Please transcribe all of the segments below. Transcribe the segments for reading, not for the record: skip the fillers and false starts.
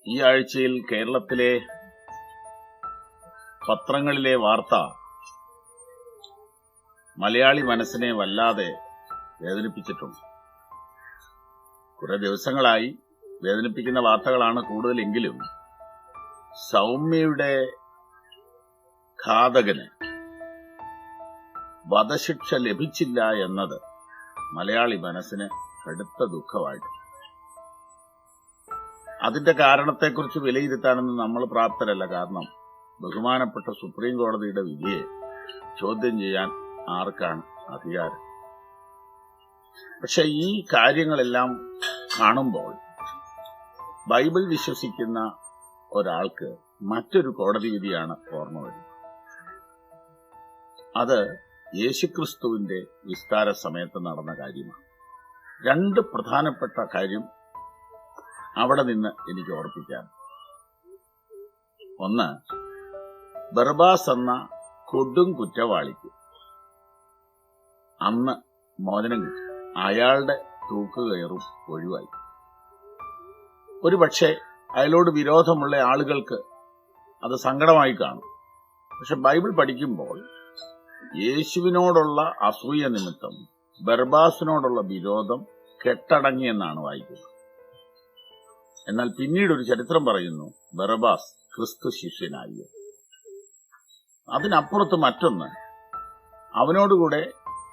ഈ ആഴ്ചയിൽ കേരളത്തിലെ പത്രങ്ങളിലെ വാർത്ത മലയാളി മനസ്സിനെ വല്ലാതെ വേദനിപ്പിച്ചിട്ടുണ്ട്. കുറെ ദിവസങ്ങളായി വേദനിപ്പിക്കുന്ന വാർത്തകളാണ് കൂടുതലെങ്കിലും സൗമ്യയുടെ ഘാതകന് വധശിക്ഷ ലഭിച്ചില്ല എന്നത് മലയാളി മനസ്സിന് കടുത്ത ദുഃഖമായിട്ട്. അതിന്റെ കാരണത്തെക്കുറിച്ച് വിലയിരുത്താനൊന്നും നമ്മൾ പ്രാപ്തരല്ല. കാരണം ബഹുമാനപ്പെട്ട സുപ്രീം കോടതിയുടെ വിധിയെ ചോദ്യം ചെയ്യാൻ ആർക്കാണ് അധികാരം? പക്ഷെ ഈ കാര്യങ്ങളെല്ലാം കാണുമ്പോൾ ബൈബിൾ വിശ്വസിക്കുന്ന ഒരാൾക്ക് മറ്റൊരു കോടതി വിധിയാണ് ഓർമ്മ വരുന്നത്. അത് യേശുക്രിസ്തുവിന്റെ വിസ്താര സമയത്ത് നടന്ന കാര്യമാണ്. രണ്ട് പ്രധാനപ്പെട്ട കാര്യം അവിടെ നിന്ന് എനിക്ക് ഓർപ്പിക്കാൻ. ഒന്ന്, ബർബാസ് എന്ന കൊടും കുറ്റവാളിക്ക് അന്ന് മോചനം കിട്ടി. അയാളുടെ തൂക്കുകയറും ഒഴിവായി. ഒരുപക്ഷെ അയാളോട് വിരോധമുള്ള ആളുകൾക്ക് അത് സങ്കടമായി കാണും. പക്ഷെ ബൈബിൾ പഠിക്കുമ്പോൾ യേശുവിനോടുള്ള അസൂയ നിമിത്തം ബർബാസിനോടുള്ള വിരോധം കെട്ടടങ്ങിയെന്നാണ് വായിക്കുന്നത്. എന്നാൽ പിന്നീട് ഒരു ചരിത്രം പറയുന്നു, ബർബാസ് ക്രിസ്തു ശിഷ്യനായി. അതിനപ്പുറത്ത് മറ്റൊന്ന്, അവനോടുകൂടെ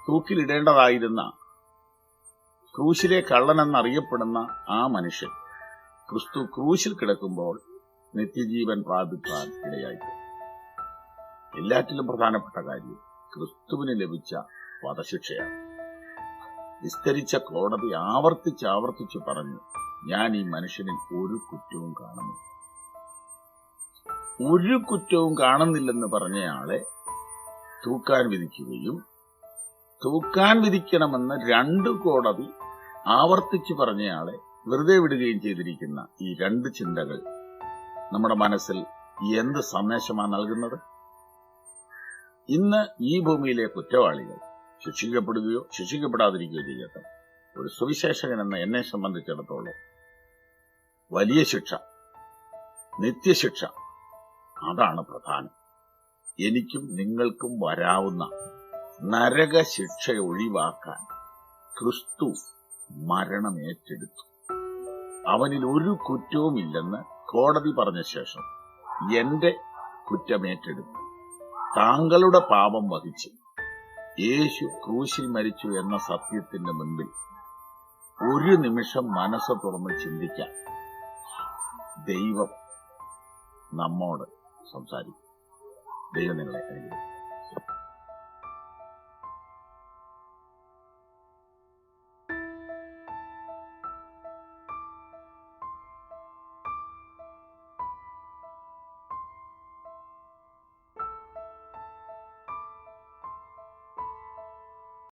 തൂക്കിലിടേണ്ടതായിരുന്ന ക്രൂശിലെ കള്ളനെന്നറിയപ്പെടുന്ന ആ മനുഷ്യൻ ക്രിസ്തു ക്രൂശിൽ കിടക്കുമ്പോൾ നിത്യജീവൻ പ്രാപിക്കാൻ ഇടയായി. എല്ലാറ്റിലും പ്രധാനപ്പെട്ട കാര്യം ക്രിസ്തുവിന് ലഭിച്ച വധശിക്ഷയാണ്. വിസ്തരിച്ച കോടതി ആവർത്തിച്ച് പറഞ്ഞു, ഞാൻ ഈ മനുഷ്യനിൽ ഒരു കുറ്റവും കാണുന്നില്ല. ഒരു കുറ്റവും കാണുന്നില്ലെന്ന് പറഞ്ഞയാളെ തൂക്കാൻ വിധിക്കുകയും തൂക്കാൻ വിധിക്കണമെന്ന് രണ്ട് കോടതി ആവർത്തിച്ചു പറഞ്ഞയാളെ വെറുതെ വിടുകയും ചെയ്തിരിക്കുന്ന ഈ രണ്ട് ചിന്തകൾ നമ്മുടെ മനസ്സിൽ എന്ത് സന്ദേശമാണ് നൽകുന്നത്? ഇന്ന് ഈ ഭൂമിയിലെ കുറ്റവാളികൾ ശിക്ഷിക്കപ്പെടുകയോ ശിക്ഷിക്കപ്പെടാതിരിക്കുകയോ ചെയ്യട്ടെ, ഒരു സുവിശേഷകൻ എന്ന എന്നെ സംബന്ധിച്ചിടത്തോളം വലിയ ശിക്ഷ, നിത്യശിക്ഷ, അതാണ് പ്രധാനം. എനിക്കും നിങ്ങൾക്കും വരാവുന്ന നരകശിക്ഷ ഒഴിവാക്കാൻ ക്രിസ്തു മരണം ഏറ്റെടുത്തു. അവനിൽ ഒരു കുറ്റവുമില്ലെന്ന് കോടതി പറഞ്ഞ ശേഷം എന്റെ കുറ്റമേറ്റെടുത്തു താങ്കളുടെ പാപം വഹിച്ച് യേശു ക്രൂശിൽ മരിച്ചു എന്ന സത്യത്തിന്റെ മുൻപിൽ ഒരു നിമിഷം മനസ്സ് തുറന്ന് ചിന്തിക്കാൻ ദൈവം നമ്മോട് സംസാരിക്കും. ദൈവം നിങ്ങളെ അനുഗ്രഹിക്കട്ടെ.